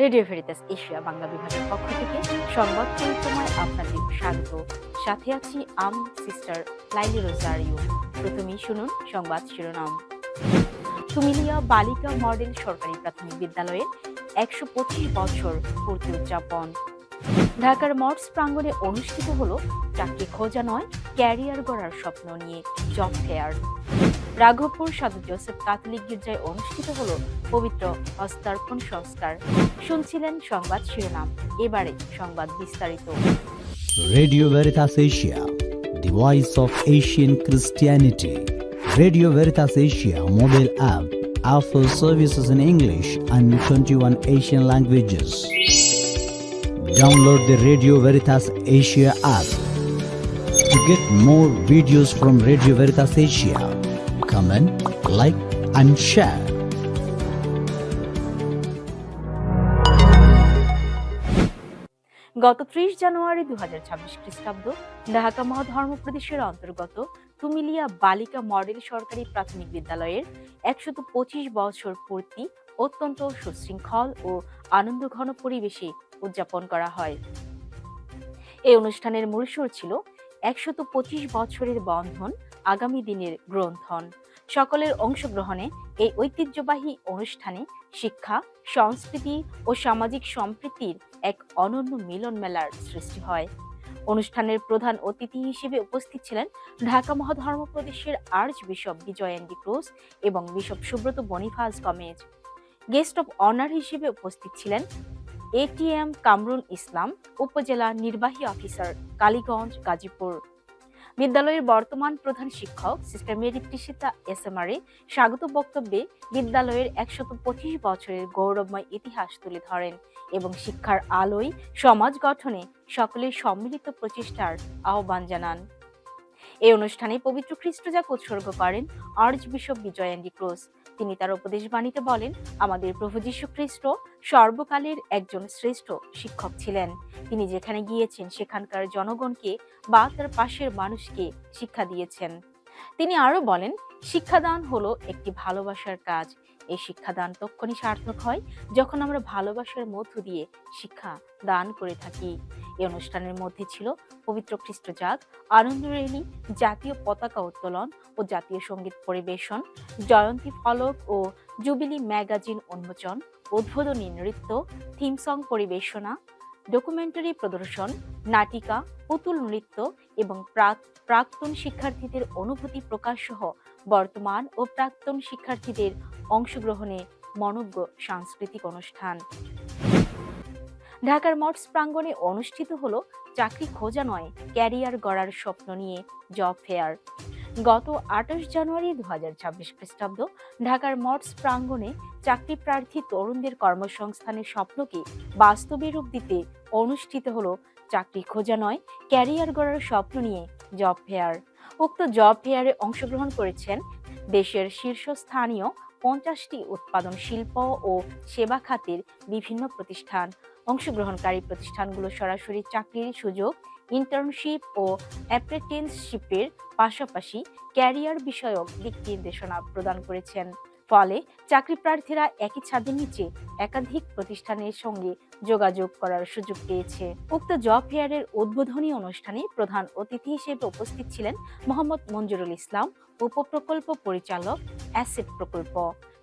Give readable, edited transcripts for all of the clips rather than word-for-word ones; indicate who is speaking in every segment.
Speaker 1: Radio Veritas Asia Bangla বিভাগের পক্ষ থেকে সংবাদ পরিক্রমায় আপনাদের স্বাগত। সাথে আছি আমি সিস্টার লাইলি রোজারিও। প্রথমেই শুনুন সংবাদ শিরোনাম। তুমিলিয়া বালিকা মডেল সরকারি প্রাথমিক বিদ্যালয়ের 125 বছর পূর্তি উদযাপন। ঢাকার মর্টস প্রাঙ্গণে অনুষ্ঠিত হলো চাকরি খোঁজা নয় ক্যারিয়ার গড়ার স্বপ্ন নিয়ে জব ফেয়ার। রাঘবপুর সাধু জোসেফ ক্যাথলিক গির্জায় অনুষ্ঠিত হলো পবিত্র হস্তার্পণ সংস্কার। শুনছিলেন সংবাদ শিরোনাম, এবারে সংবাদ বিস্তারিত।
Speaker 2: Radio Veritas Asia, the voice of Asian Christianity. Radio Veritas Asia mobile app offers services in English and 21 Asian languages. Download the Radio Veritas Asia app to get more videos from Radio Veritas Asia. Comment, like and share.
Speaker 1: গত 30 জানুয়ারি 2026 খ্রিস্টাব্দ ঢাকা মহাধর্ম প্রদেশের অন্তর্গত তুমিলিয়া বালিকা model সরকারি প্রাথমিক বিদ্যালয়ের 125 বছর পূর্তি অত্যন্ত সুশৃঙ্খল ও আনন্দঘন পরিবেশে উদযাপন করা হয়। এই অনুষ্ঠানের মূল সুর ছিল 125 বছরের বন্ধন, আগামী দিনের গ্রন্থন। সকলের অংশগ্রহণে এই ঐতিহ্যবাহী অনুষ্ঠানে শিক্ষা, সংস্কৃতি ও সামাজিক সম্প্রীতির এক অনন্য মিলন মেলার সৃষ্টি হয়। অনুষ্ঠানের প্রধান অতিথি হিসেবে উপস্থিত ছিলেন ঢাকা মহাধর্ম প্রদেশের archbishop Bijoy D'Cruz এবং bishop Subrata Boniface Gomes. Guest of honour হিসেবে উপস্থিত ছিলেন এটিএম কামরুল ইসলাম, উপজেলা নির্বাহী অফিসার, কালীগঞ্জ, গাজীপুর। বিদ্যালয়ের বর্তমান প্রধান শিক্ষক সিস্টার মেরি তৃষিতা এসএমআরএ স্বাগত বক্তব্যে বিদ্যালয়ের 125 বছরের গৌরবময় ইতিহাস তুলে ধরেন এবং শিক্ষার আলোয় সমাজ গঠনে সকলের সম্মিলিত প্রচেষ্টার আহ্বান জানান। এই অনুষ্ঠানে পবিত্র খ্রিস্টজাক উৎসর্গ করেন আর্চ বিশপ বিজয় এন্ডি ক্রুজ। তিনি তার উপদেশ বাণীতে বলেন, আমাদের প্রভু যীশু খ্রিস্ট সর্বকালের একজন শ্রেষ্ঠ শিক্ষক ছিলেন। তিনি যেখানে গিয়েছেন সেখানকার জনগণকে বা তার পাশের মানুষকে শিক্ষা দিয়েছেন। তিনি আরো বলেন, শিক্ষাদান হলো একটি ভালোবাসার কাজ। এই শিক্ষাদান তখনই সার্থক হয় যখন আমরা ভালোবাসার মধ্য দিয়ে শিক্ষা দান করে থাকি। এই অনুষ্ঠানের মধ্যে ছিল পবিত্র খ্রিস্টজাগ, আনন্দ র্যালি, জাতীয় পতাকা উত্তোলন ও জাতীয় সঙ্গীত পরিবেশন, জয়ন্তী ফলক ও জুবিলি ম্যাগাজিন উন্মোচন, উদ্বোধনী নৃত্য, থিম সং পরিবেশনা, ডকুমেন্টারি প্রদর্শন, নাটিকা, পুতুল নৃত্য এবং প্রাক্তন শিক্ষার্থীদের অনুভূতি প্রকাশ সহ বর্তমান ও প্রাক্তন শিক্ষার্থীদের অংশগ্রহণে মনোজ্ঞ সাংস্কৃতিক অনুষ্ঠান। ঢাকার মর্টস প্রাঙ্গণে অনুষ্ঠিত হলো চাকরি খোঁজা নয় ক্যারিয়ার গড়ার স্বপ্ন নিয়ে জব ফেয়ার। গত 28 জানুয়ারি 2026 খ্রিস্টাব্দ ঢাকার মর্টস প্রাঙ্গণে চাকরি প্রার্থী তরুণদের কর্মসংস্থানের স্বপ্নকে বাস্তবে রূপ দিতে অনুষ্ঠিত হলো চাকরি খোঁজা নয় ক্যারিয়ার গড়ার স্বপ্ন নিয়ে জব ফেয়ার। উক্ত জব ফেয়ারে অংশগ্রহণ করেছেন দেশের শীর্ষস্থানীয় 50টি উৎপাদন শিল্প ও সেবা খাতের বিভিন্ন প্রতিষ্ঠান। অংশগ্রহণকারী প্রতিষ্ঠানগুলো সরাসরি চাকরির সুযোগ, ইন্টার্নশিপ ও অ্যাপ্রেন্টিসশিপের পাশাপাশি ক্যারিয়ার বিষয়ক দিক নির্দেশনা প্রদান করেছেন। ফলে চাকরি প্রার্থীরা একই ছাদের নিচে একাধিক প্রতিষ্ঠানের সঙ্গে যোগাযোগ করার সুযোগ পেয়েছে। উক্ত জব ফেয়ারের উদ্বোধনী অনুষ্ঠানে প্রধান অতিথি হিসেবে উপস্থিত ছিলেন মোহাম্মদ মঞ্জুরুল ইসলাম, উপপ্রকল্প পরিচালক, অ্যাসেট প্রকল্প।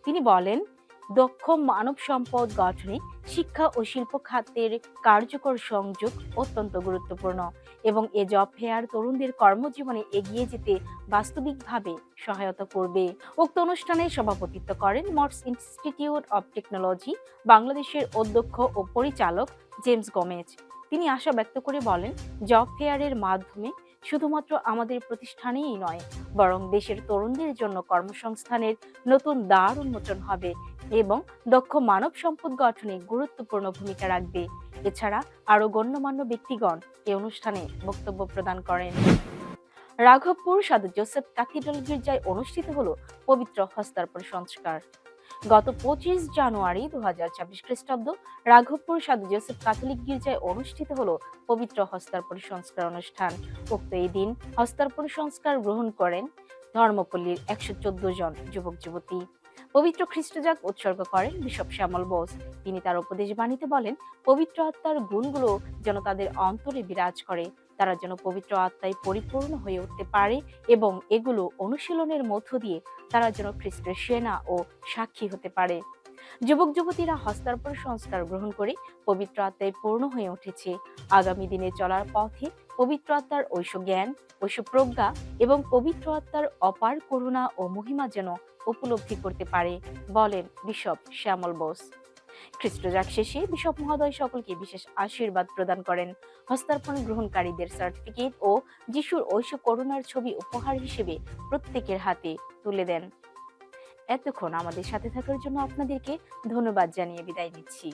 Speaker 1: তিনি বলেন, দক্ষ মানব সম্পদ গঠনে শিক্ষা ও শিল্প খাতের কার্যকর সংযোগ অত্যন্ত গুরুত্বপূর্ণ এবং এ জব ফেয়ার তরুণদের কর্মজীবনে এগিয়ে যেতে বাস্তবিকভাবে সহায়তা করবে। উক্ত অনুষ্ঠানে সভাপতিত্ব করেন মর্টস ইনস্টিটিউট অব টেকনোলজি বাংলাদেশের অধ্যক্ষ ও পরিচালক জেমস গমেজ। তিনি আশা ব্যক্ত করে বলেন, জব ফেয়ারের মাধ্যমে শুধুমাত্র আমাদের প্রতিষ্ঠানেই নয়, বরং দেশের তরুণদের জন্য কর্মসংস্থানের নতুন দ্বার উন্মোচন হবে এবং দক্ষ মানব সম্পদ গঠনে গুরুত্বপূর্ণ ভূমিকা রাখবে। এছাড়া আরো গণ্যমান্য ব্যক্তিগণ এই অনুষ্ঠানে বক্তব্য প্রদান করেন। রাঘবপুর সাধু জোসেফ ক্যাথিড্রাল গির্জায় অনুষ্ঠিত হলো পবিত্র হস্তার্পণ সংস্কার। গত 25 জানুয়ারি 2026 খ্রিস্টাব্দ রাঘবপুর সাধু জোসেফ ক্যাথলিক গির্জায় অনুষ্ঠিত হলো পবিত্র হস্তার্পণ সংস্কার অনুষ্ঠান। উক্ত এই দিন হস্তার্পণ সংস্কার গ্রহণ করেন ধর্মপল্লীর 114 জন যুবক যুবতী। পবিত্র খ্রিস্টজাগ উৎসর্গ করেন বিশপ শ্যামল বোস। তিনি তার উপদেশ বাণীতে বলেন, পবিত্র আত্মার গুণগুলো যেন তাদের অন্তরে বিরাজ করে, তারা যেন পবিত্র আত্মায় পরিপূর্ণ হয়ে উঠতে পারে এবং এগুলো অনুশীলনের মধ্য দিয়ে তারা যেন খ্রিস্টের সেনা ও সাক্ষী হতে পারে। যুবক যুবতীরা হস্তার্পণ সংস্কার গ্রহণ করে পবিত্র আত্মায় পূর্ণ হয়ে উঠেছে। আগামী দিনে চলার পথে পবিত্র আত্মার ঐশ্ব জ্ঞান, ঐশ্ব প্রজ্ঞা এবং পবিত্র আত্মার অপার করুণা ও মহিমা যেন উপলব্ধি করতে পারে, বলেন বিশপ শ্যামল বোস। খ্রিস্টজাগ শেষে বিশপ মহোদয় সকলকে বিশেষ আশীর্বাদ প্রদান করেন। হস্তার্পণ গ্রহণকারীদের সার্টিফিকেট ও যিশুর ঐশ্ব করুণার ছবি উপহার হিসেবে প্রত্যেকের হাতে তুলে দেন। এতক্ষণ আমাদের সাথে থাকার জন্য আপনাদেরকে ধন্যবাদ জানিয়ে বিদায় নিচ্ছি।